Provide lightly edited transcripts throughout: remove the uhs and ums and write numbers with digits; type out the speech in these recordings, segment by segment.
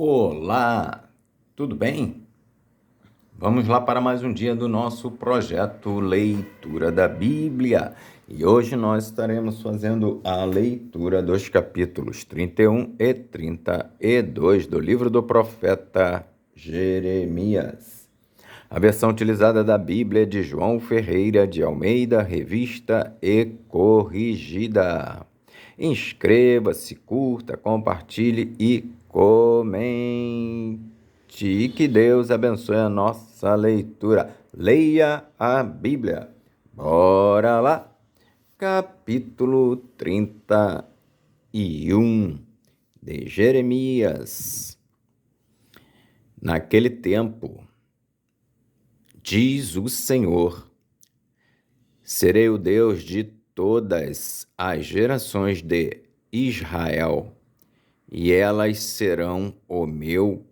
Olá, tudo bem? Vamos lá para mais um dia do nosso projeto Leitura da Bíblia. E hoje nós estaremos fazendo a leitura dos capítulos 31 e 32 do livro do profeta Jeremias. A versão utilizada da Bíblia é de João Ferreira de Almeida, revista e corrigida. Inscreva-se, curta, compartilhe e comente. E que Deus abençoe a nossa leitura. Leia a Bíblia. Bora lá! Capítulo 31 de Jeremias. Naquele tempo, diz o Senhor, serei o Deus de todas as gerações de Israel, e elas serão o meu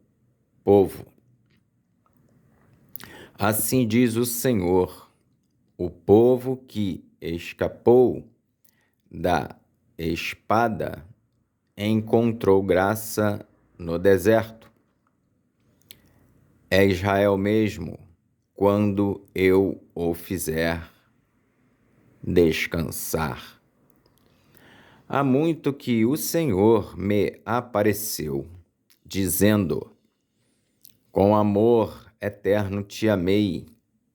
povo. Assim diz o Senhor, o povo que escapou da espada encontrou graça no deserto. É Israel mesmo, quando eu o fizer descansar. Há muito que o Senhor me apareceu, dizendo, com amor eterno te amei,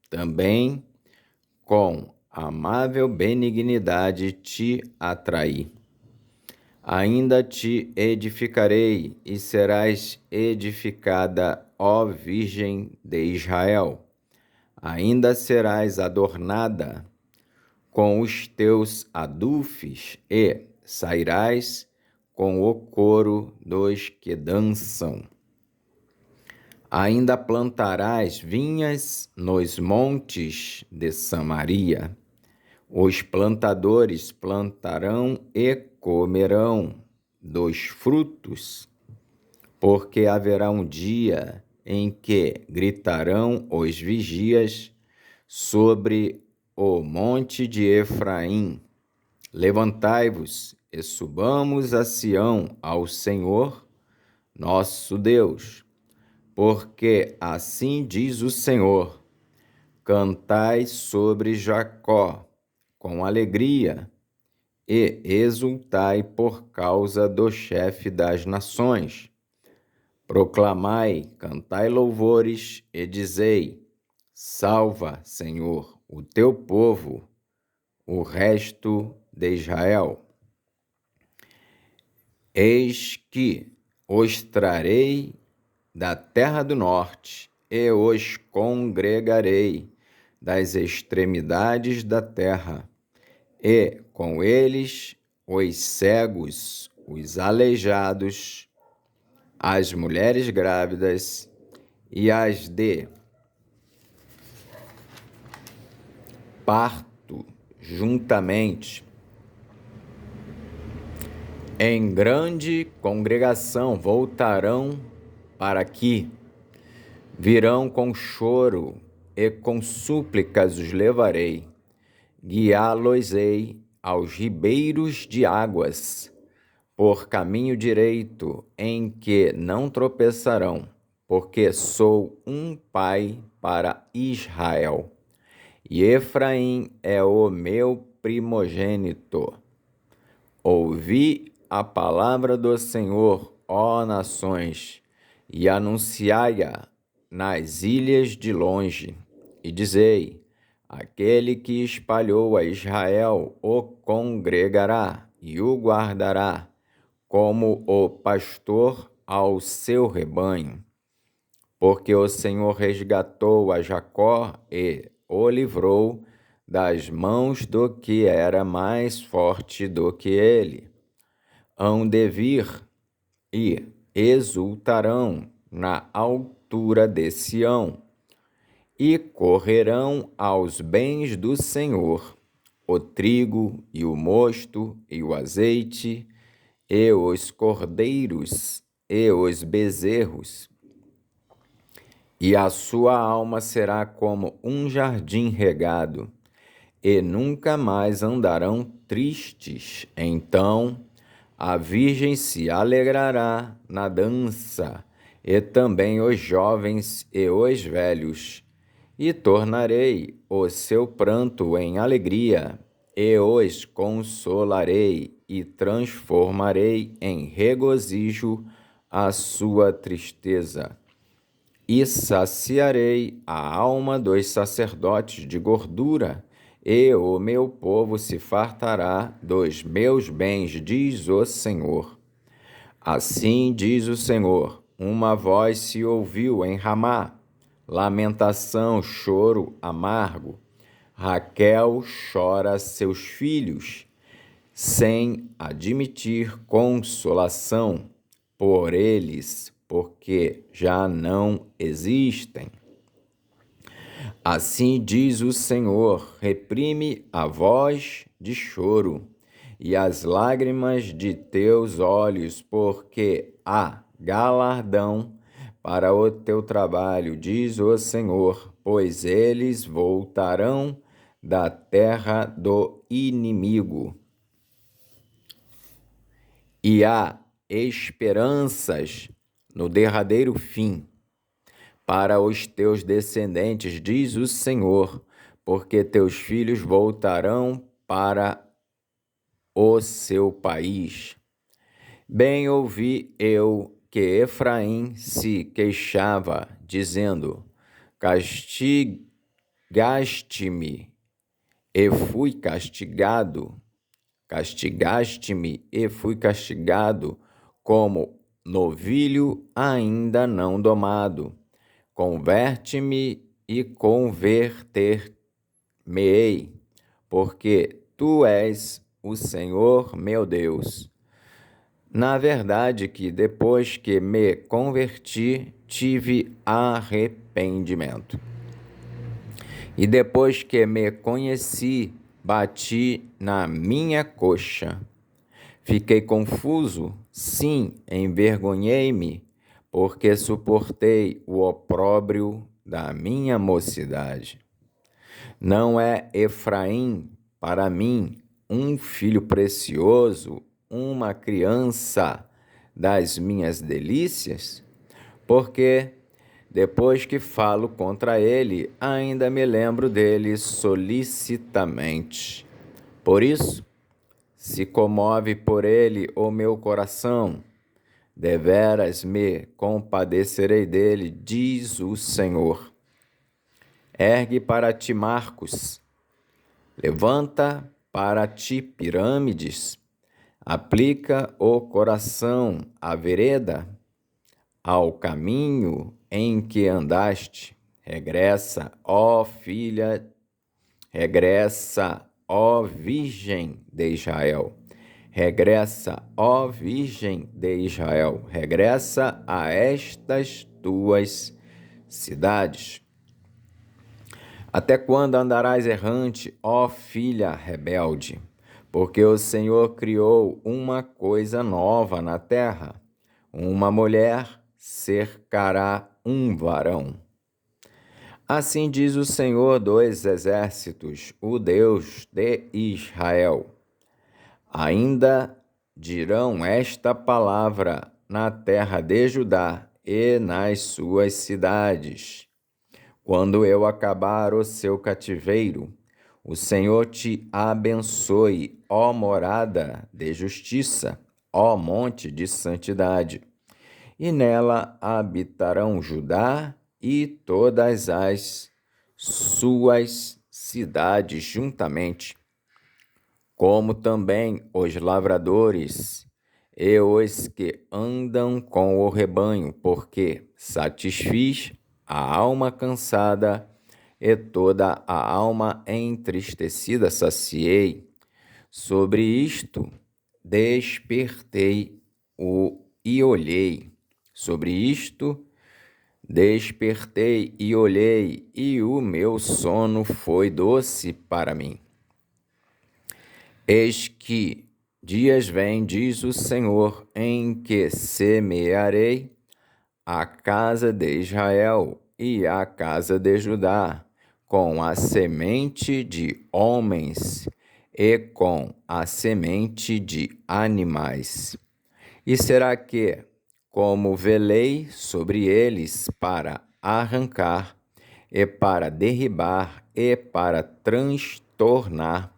também com amável benignidade te atraí. Ainda te edificarei e serás edificada, ó Virgem de Israel. Ainda serás adornada com os teus adufes e sairás com o coro dos que dançam. Ainda plantarás vinhas nos montes de Samaria. Os plantadores plantarão e comerão dos frutos, porque haverá um dia em que gritarão os vigias sobre o monte de Efraim. Levantai-vos e subamos a Sião, ao Senhor, nosso Deus. Porque assim diz o Senhor, cantai sobre Jacó com alegria e exultai por causa do chefe das nações. Proclamai, cantai louvores e dizei, salva, Senhor, o teu povo, o resto de Israel. Eis que os trarei da terra do norte, e os congregarei das extremidades da terra, e com eles os cegos, os aleijados, as mulheres grávidas e as de parto juntamente. Em grande congregação voltarão para aqui, virão com choro e com súplicas os levarei, guiá-los-ei aos ribeiros de águas, por caminho direito em que não tropeçarão, porque sou um pai para Israel, e Efraim é o meu primogênito. Ouvi a palavra do Senhor, ó nações, e anunciai-a nas ilhas de longe, e dizei, aquele que espalhou a Israel o congregará e o guardará, como o pastor ao seu rebanho. Porque o Senhor resgatou a Jacó e o livrou das mãos do que era mais forte do que ele. Hão de vir e exultarão na altura de Sião, e correrão aos bens do Senhor, o trigo e o mosto e o azeite, e os cordeiros e os bezerros. E a sua alma será como um jardim regado, e nunca mais andarão tristes. Então a virgem se alegrará na dança, e também os jovens e os velhos, e tornarei o seu pranto em alegria, e os consolarei, e transformarei em regozijo a sua tristeza. E saciarei a alma dos sacerdotes de gordura, e o meu povo se fartará dos meus bens, diz o Senhor. Assim diz o Senhor: uma voz se ouviu em Ramá, lamentação, choro amargo. Raquel chora seus filhos, sem admitir consolação por eles, porque já não existem. Assim diz o Senhor: reprime a voz de choro e as lágrimas de teus olhos, porque há galardão para o teu trabalho, diz o Senhor, pois eles voltarão da terra do inimigo. E há esperanças no derradeiro fim para os teus descendentes, diz o Senhor, porque teus filhos voltarão para o seu país. Bem ouvi eu que Efraim se queixava, dizendo: castigaste-me e fui castigado. Castigaste-me e fui castigado, como novilho ainda não domado. Converte-me e converter-me-ei, porque tu és o Senhor meu Deus. Na verdade que depois que me converti, tive arrependimento. E depois que me conheci, bati na minha coxa. Fiquei confuso, sim, envergonhei-me, porque suportei o opróbrio da minha mocidade. Não é Efraim para mim um filho precioso, uma criança das minhas delícias? Porque depois que falo contra ele, ainda me lembro dele solicitamente. Por isso, se comove por ele o meu coração, deveras me compadecerei dele, diz o Senhor. Ergue para ti marcos, levanta para ti pirâmides, aplica o coração à vereda, ao caminho em que andaste. Regressa, ó filha, regressa, ó virgem de Israel. Regressa, ó virgem de Israel. Regressa a estas tuas cidades. Até quando andarás errante, ó filha rebelde? Porque o Senhor criou uma coisa nova na terra. Uma mulher cercará um varão. Assim diz o Senhor dos exércitos, o Deus de Israel. Ainda dirão esta palavra na terra de Judá e nas suas cidades. Quando eu acabar o seu cativeiro, o Senhor te abençoe, ó morada de justiça, ó monte de santidade. E nela habitarão Judá e todas as suas cidades juntamente, como também os lavradores e os que andam com o rebanho, porque satisfiz a alma cansada e toda a alma entristecida saciei. Sobre isto despertei e olhei. Sobre isto despertei e olhei, e o meu sono foi doce para mim. Eis que dias vêm, diz o Senhor, em que semearei a casa de Israel e a casa de Judá, com a semente de homens e com a semente de animais. E será que, como velei sobre eles para arrancar, e para derribar, e para transtornar,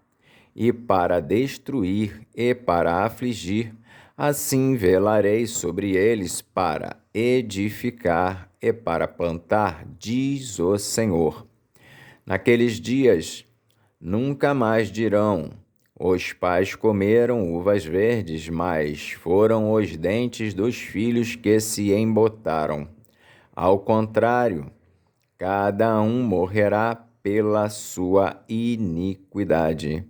e para destruir, e para afligir, assim velarei sobre eles para edificar e para plantar, diz o Senhor. Naqueles dias, nunca mais dirão: os pais comeram uvas verdes, mas foram os dentes dos filhos que se embotaram. Ao contrário, cada um morrerá pela sua iniquidade.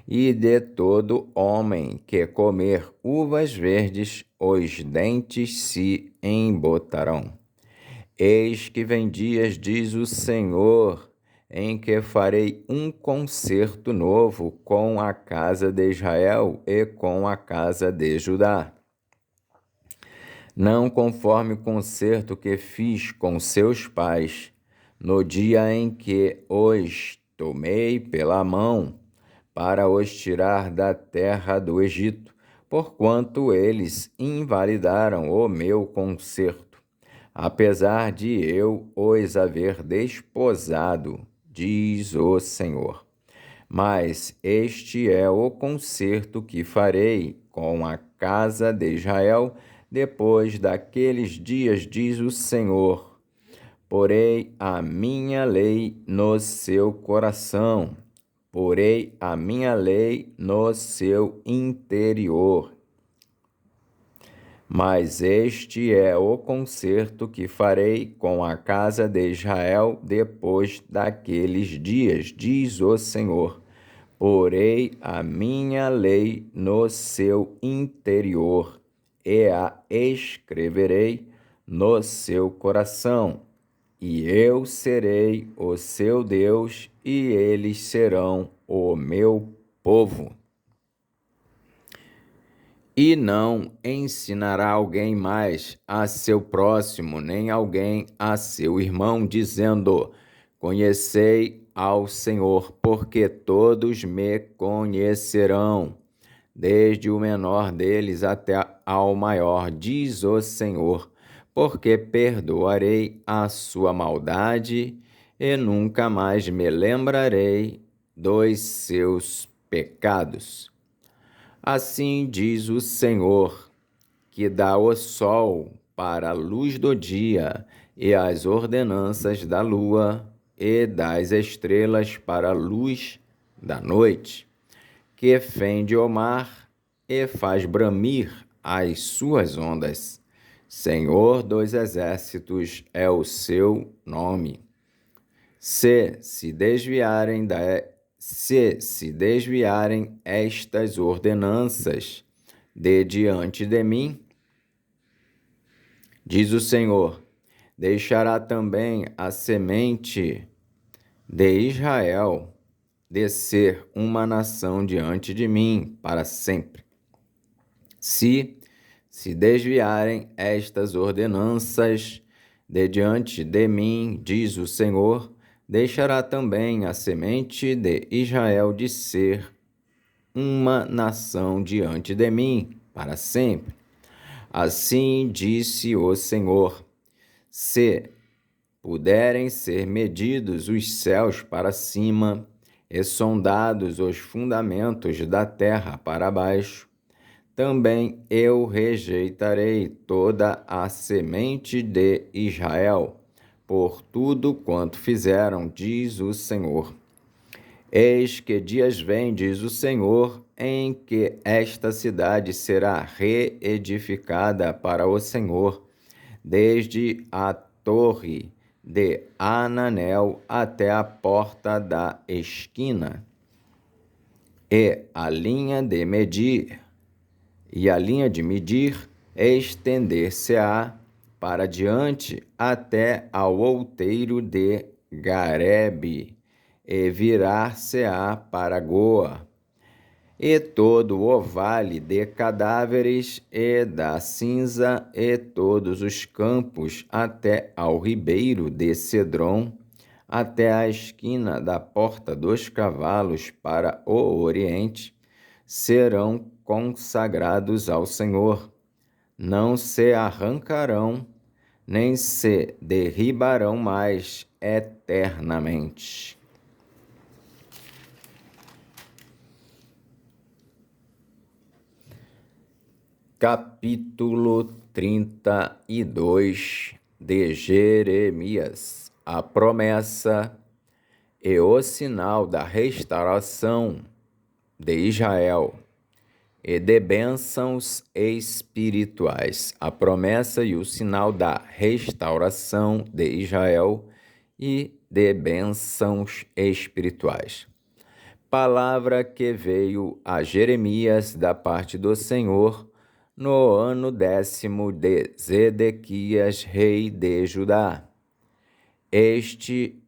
E de todo homem que comer uvas verdes, os dentes se embotarão. Eis que vem dias, diz o Senhor, em que farei um concerto novo com a casa de Israel e com a casa de Judá. Não conforme o concerto que fiz com seus pais, no dia em que os tomei pela mão, para os tirar da terra do Egito, porquanto eles invalidaram o meu concerto, apesar de eu os haver desposado, diz o Senhor. Mas este é o concerto que farei com a casa de Israel depois daqueles dias, diz o Senhor. Porei a minha lei no seu coração, porei a minha lei no seu interior. Mas este é o concerto que farei com a casa de Israel depois daqueles dias, diz o Senhor. Porei a minha lei no seu interior e a escreverei no seu coração. E eu serei o seu Deus e eles serão o meu povo. E não ensinará alguém mais a seu próximo, nem alguém a seu irmão, dizendo: conhecei ao Senhor, porque todos me conhecerão, desde o menor deles até ao maior, diz o Senhor, porque perdoarei a sua maldade e nunca mais me lembrarei dos seus pecados. Assim diz o Senhor, que dá o sol para a luz do dia e as ordenanças da lua e das estrelas para a luz da noite, que fende o mar e faz bramir as suas ondas. Senhor dos exércitos é o seu nome. Se desviarem estas ordenanças de diante de mim, diz o Senhor, deixará também a semente de Israel de ser uma nação diante de mim para sempre. Se desviarem estas ordenanças de diante de mim, diz o Senhor, deixará também a semente de Israel de ser uma nação diante de mim para sempre. Assim disse o Senhor: se puderem ser medidos os céus para cima e sondados os fundamentos da terra para baixo, também eu rejeitarei toda a semente de Israel, por tudo quanto fizeram, diz o Senhor. Eis que dias vêm, diz o Senhor, em que esta cidade será reedificada para o Senhor, desde a torre de Ananel até a porta da esquina, e a linha de medir estender-se-á para diante até ao outeiro de Garebe, e virar-se-á para Goa, e todo o vale de cadáveres e da cinza, e todos os campos até ao ribeiro de Cedron, até a esquina da porta dos cavalos para o oriente, serão consagrados ao Senhor. não se arrancarão, nem se derribarão mais eternamente. Capítulo 32 de Jeremias. A promessa e o sinal da restauração de Israel e de bênçãos espirituais. A promessa e o sinal da restauração de Israel e de bênçãos espirituais. Palavra que veio a Jeremias da parte do Senhor no ano 10º de Zedequias, rei de Judá. Este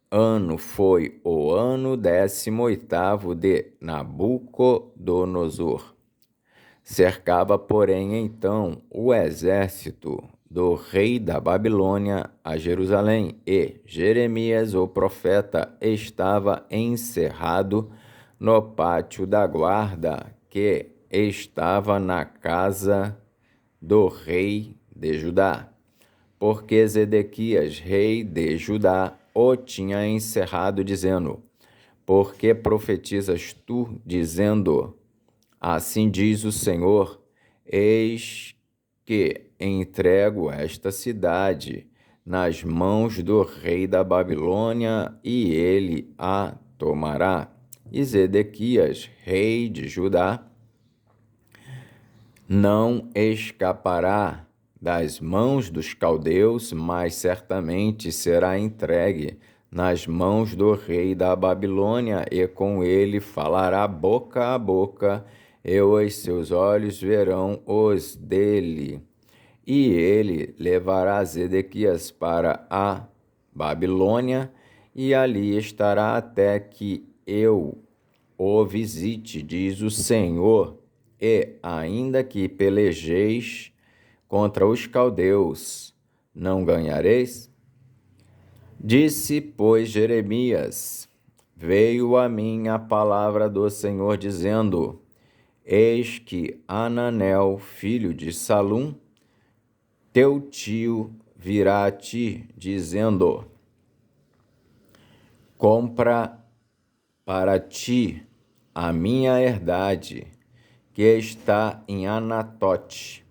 ano foi o ano 18º de Nabucodonosor. Cercava, porém, então o exército do rei da Babilônia a Jerusalém, e Jeremias, o profeta, estava encerrado no pátio da guarda que estava na casa do rei de Judá, porque Zedequias, rei de Judá, o tinha encerrado, dizendo: Por que profetizas tu, dizendo: Assim diz o Senhor, eis que entrego esta cidade nas mãos do rei da Babilônia, e ele a tomará. E Zedequias, rei de Judá, não escapará das mãos dos caldeus, mas certamente será entregue nas mãos do rei da Babilônia, e com ele falará boca a boca, e os seus olhos verão os dele. E ele levará Zedequias para a Babilônia, e ali estará até que eu o visite, diz o Senhor. E ainda que pelejeis contra os caldeus, não ganhareis? Disse, pois, Jeremias: Veio a mim a palavra do Senhor, dizendo: Eis que Ananel, filho de Salum, teu tio, virá a ti, dizendo: Compra para ti a minha herdade, que está em Anatote,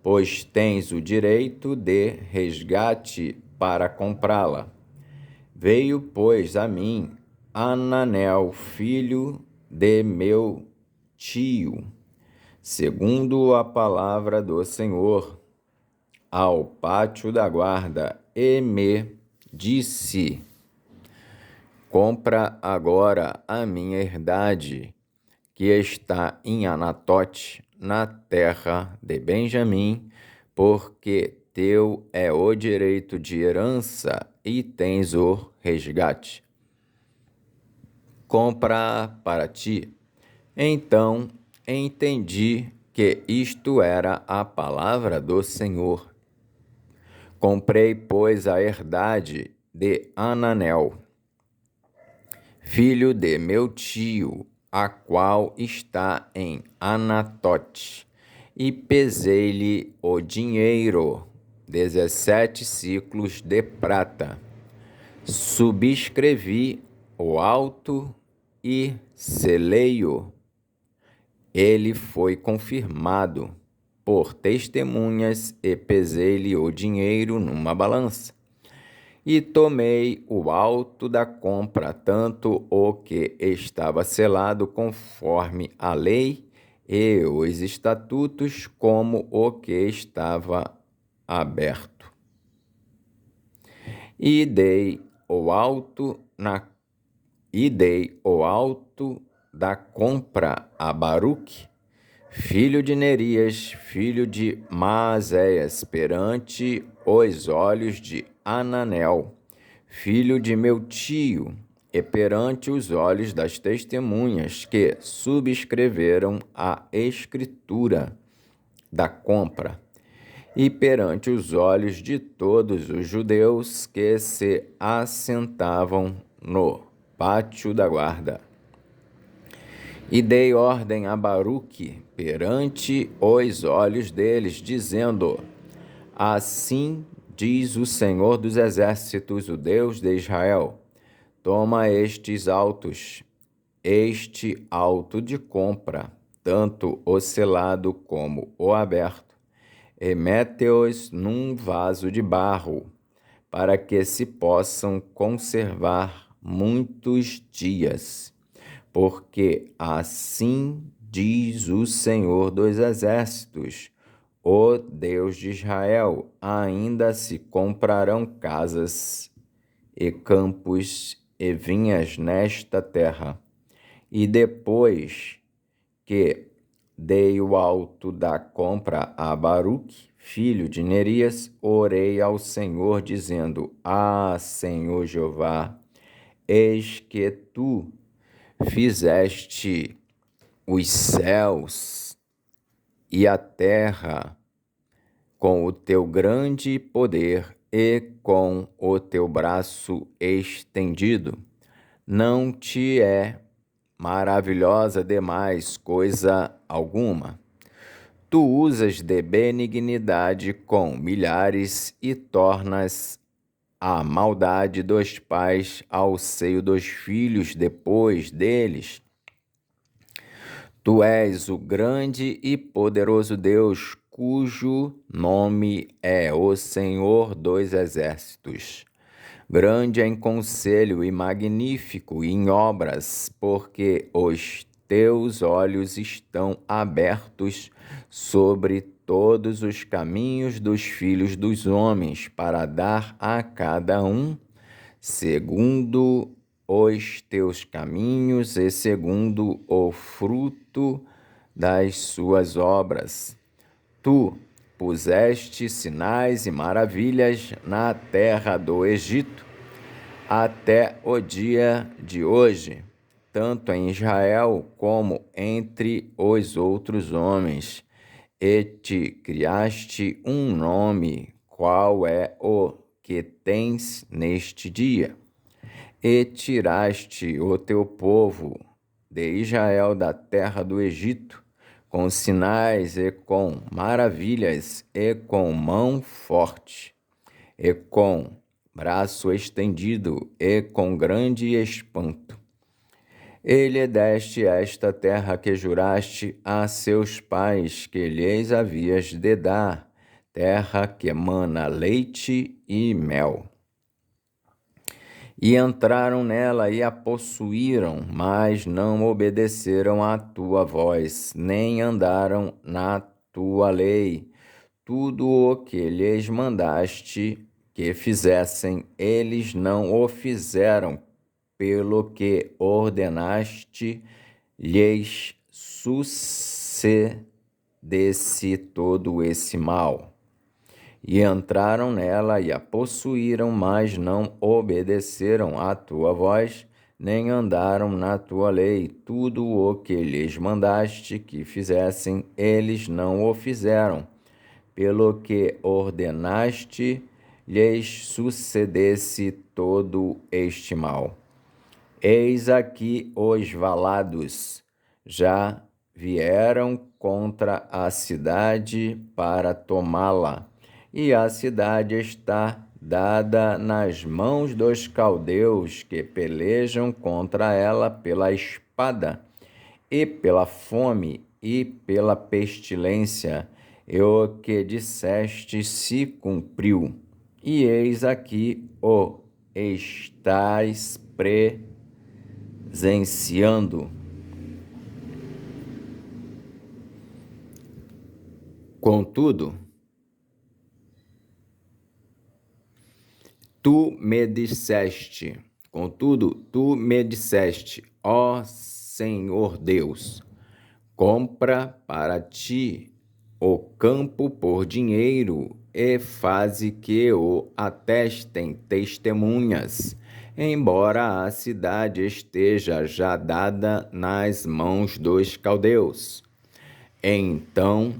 pois tens o direito de resgate para comprá-la. Veio, pois, a mim Ananel, filho de meu tio, segundo a palavra do Senhor, ao pátio da guarda, e me disse: Compra agora a minha herdade, que está em Anatote, na terra de Benjamim, porque teu é o direito de herança e tens o resgate. Compra para ti. Então entendi que isto era a palavra do Senhor. Comprei, pois, a herdade de Ananel, filho de meu tio, a qual está em Anatote, e pesei-lhe o dinheiro, 17 siclos de prata. Subscrevi o auto e selei-o. Ele foi confirmado por testemunhas, e pesei-lhe o dinheiro numa balança. E tomei o auto da compra, tanto o que estava selado conforme a lei e os estatutos, como o que estava aberto. E dei o auto da compra a Baruque, filho de Nerias, filho de Maazéias, perante os olhos de Ananel, filho de meu tio, e perante os olhos das testemunhas que subscreveram a escritura da compra, e perante os olhos de todos os judeus que se assentavam no pátio da guarda. E dei ordem a Baruque perante os olhos deles, dizendo: Assim diz o Senhor dos Exércitos, o Deus de Israel: Toma estes autos, este auto de compra, tanto o selado como o aberto, e mete-os num vaso de barro, para que se possam conservar muitos dias. Porque assim diz o Senhor dos Exércitos, o Deus de Israel: ainda se comprarão casas e campos e vinhas nesta terra. E depois que dei o auto da compra a Baruque, filho de Nerias, orei ao Senhor, dizendo: Senhor Jeová, eis que tu fizeste os céus e a terra com o teu grande poder e com o teu braço estendido. Não te é maravilhosa demais coisa alguma. Tu usas de benignidade com milhares e tornas a maldade dos pais ao seio dos filhos depois deles. Tu és o grande e poderoso Deus, cujo nome é o Senhor dos Exércitos. Grande em conselho e magnífico em obras, porque os teus olhos estão abertos sobre todos os caminhos dos filhos dos homens, para dar a cada um segundo os teus caminhos e segundo o fruto das suas obras. Tu puseste sinais e maravilhas na terra do Egito até o dia de hoje, tanto em Israel como entre os outros homens, e te criaste um nome, qual é o que tens neste dia. E tiraste o teu povo de Israel da terra do Egito, com sinais e com maravilhas, e com mão forte, e com braço estendido, e com grande espanto. E lhe deste esta terra que juraste a seus pais que lhes havias de dar, terra que mana leite e mel. E entraram nela e a possuíram, mas não obedeceram à tua voz, nem andaram na tua lei. Tudo o que lhes mandaste que fizessem, eles não o fizeram, pelo que ordenaste, lhes sucedesse todo esse mal. E entraram nela e a possuíram, mas não obedeceram à tua voz, nem andaram na tua lei. Tudo o que lhes mandaste que fizessem, eles não o fizeram, pelo que ordenaste, lhes sucedesse todo este mal. Eis aqui os valados já vieram contra a cidade para tomá-la, e a cidade está dada nas mãos dos caldeus, que pelejam contra ela pela espada, e pela fome, e pela pestilência, e o que disseste se cumpriu. E eis aqui o estais presenciando. Contudo, tu me disseste, ó Senhor Deus, compra para ti o campo por dinheiro e faze que o atestem testemunhas, embora a cidade esteja já dada nas mãos dos caldeus. Então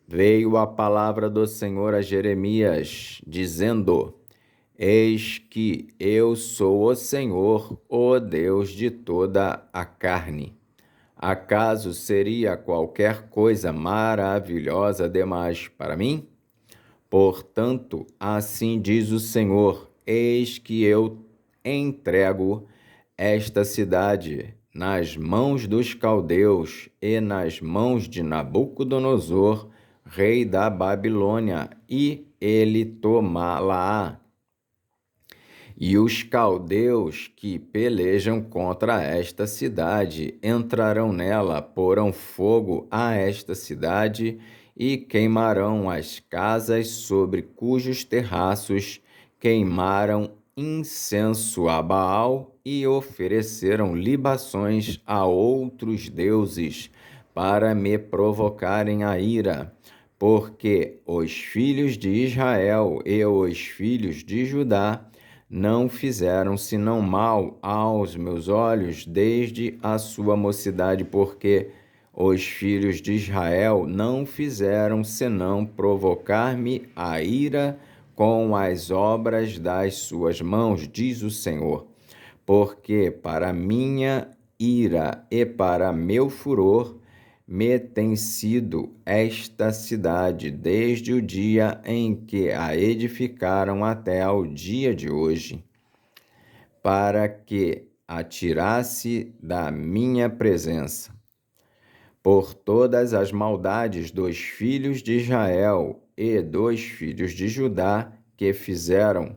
veio a palavra do Senhor a Jeremias, dizendo: Eis que eu sou o Senhor, o Deus de toda a carne. Acaso seria qualquer coisa maravilhosa demais para mim? Portanto, assim diz o Senhor: eis que eu entrego esta cidade nas mãos dos caldeus e nas mãos de Nabucodonosor, rei da Babilônia, e ele tomá-la-á. E os caldeus que pelejam contra esta cidade entrarão nela, porão fogo a esta cidade e queimarão as casas sobre cujos terraços queimaram incenso a Baal e ofereceram libações a outros deuses para me provocarem a ira. Porque os filhos de Israel e os filhos de Judá não fizeram senão mal aos meus olhos desde a sua mocidade, porque os filhos de Israel não fizeram senão provocar-me a ira com as obras das suas mãos, diz o Senhor. Porque para minha ira e para meu furor me tem sido esta cidade desde o dia em que a edificaram até ao dia de hoje, para que a tirasse da minha presença. Por todas as maldades dos filhos de Israel e dos filhos de Judá que fizeram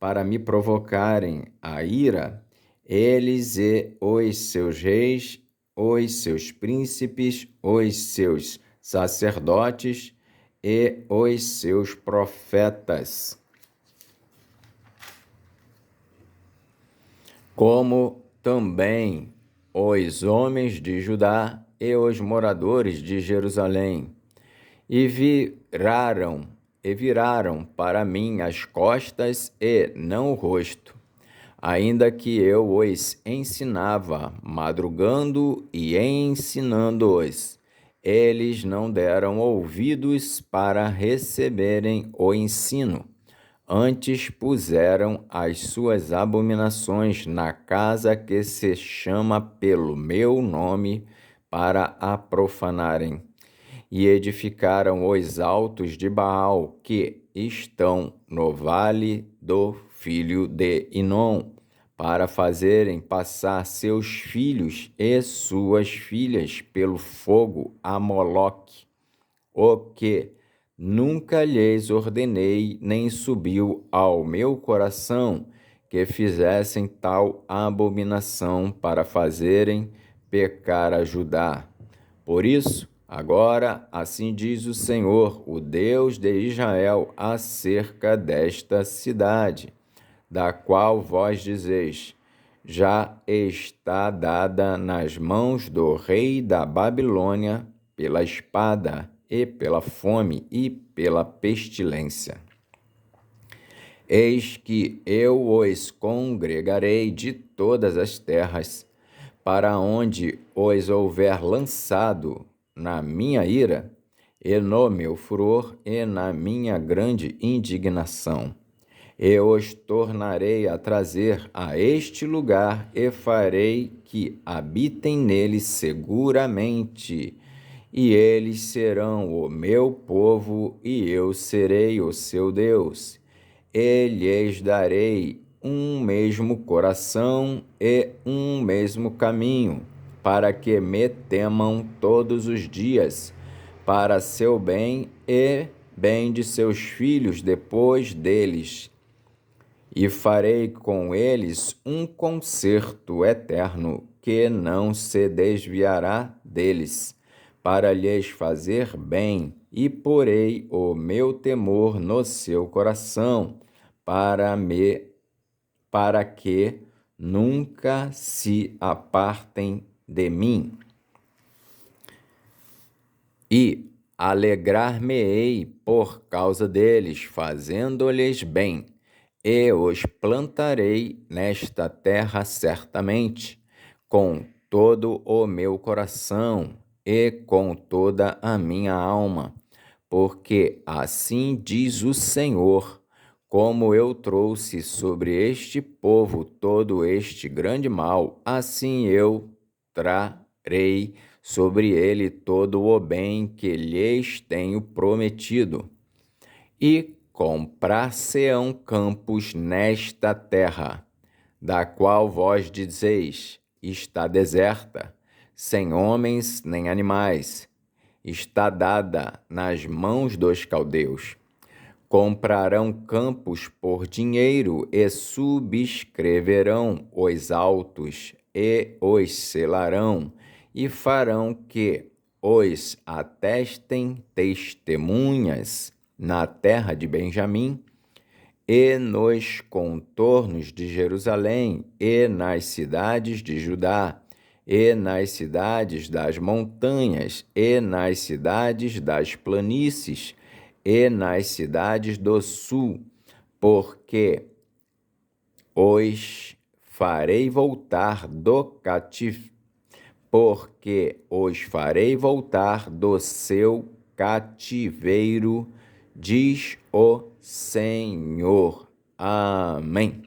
para me provocarem a ira, eles e os seus reis, os seus príncipes, os seus sacerdotes e os seus profetas, como também os homens de Judá e os moradores de Jerusalém, e viraram para mim as costas e não o rosto, ainda que eu os ensinava, madrugando e ensinando-os. Eles não deram ouvidos para receberem o ensino. Antes puseram as suas abominações na casa que se chama pelo meu nome para a profanarem. E edificaram os altos de Baal, que estão no vale do filho de Inom, para fazerem passar seus filhos e suas filhas pelo fogo a Moloque, o que nunca lhes ordenei, nem subiu ao meu coração que fizessem tal abominação para fazerem pecar a Judá. Por isso, agora, assim diz o Senhor, o Deus de Israel, acerca desta cidade, da qual vós dizeis: já está dada nas mãos do rei da Babilônia pela espada e pela fome e pela pestilência. Eis que eu os congregarei de todas as terras, para onde os houver lançado na minha ira, e no meu furor, e na minha grande indignação. E os tornarei a trazer a este lugar, e farei que habitem nele seguramente, e eles serão o meu povo, e eu serei o seu Deus. E lhes darei um mesmo coração e um mesmo caminho, para que me temam todos os dias, para seu bem e bem de seus filhos depois deles. E farei com eles um concerto eterno, que não se desviará deles, para lhes fazer bem, e porei o meu temor no seu coração, para que nunca se apartem de mim. E alegrar-me-ei por causa deles, fazendo-lhes bem, e os plantarei nesta terra certamente, com todo o meu coração e com toda a minha alma, porque assim diz o Senhor: como eu trouxe sobre este povo todo este grande mal, assim eu sobre ele todo o bem que lhes tenho prometido, e comprar-se-ão campos nesta terra, da qual vós dizeis, está deserta, sem homens nem animais, está dada nas mãos dos caldeus. Comprarão campos por dinheiro e subscreverão os autos e os selarão, e farão que os atestem testemunhas na terra de Benjamim, e nos contornos de Jerusalém, e nas cidades de Judá, e nas cidades das montanhas, e nas cidades das planícies, e nas cidades do sul, porque os farei voltar do seu cativeiro, diz o Senhor. Amém.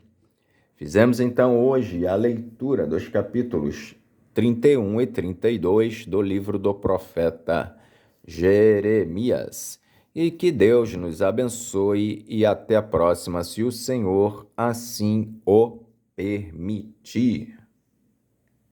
Fizemos então hoje a leitura dos capítulos 31 e 32 do livro do profeta Jeremias. E que Deus nos abençoe e até a próxima, se o Senhor assim o permitir.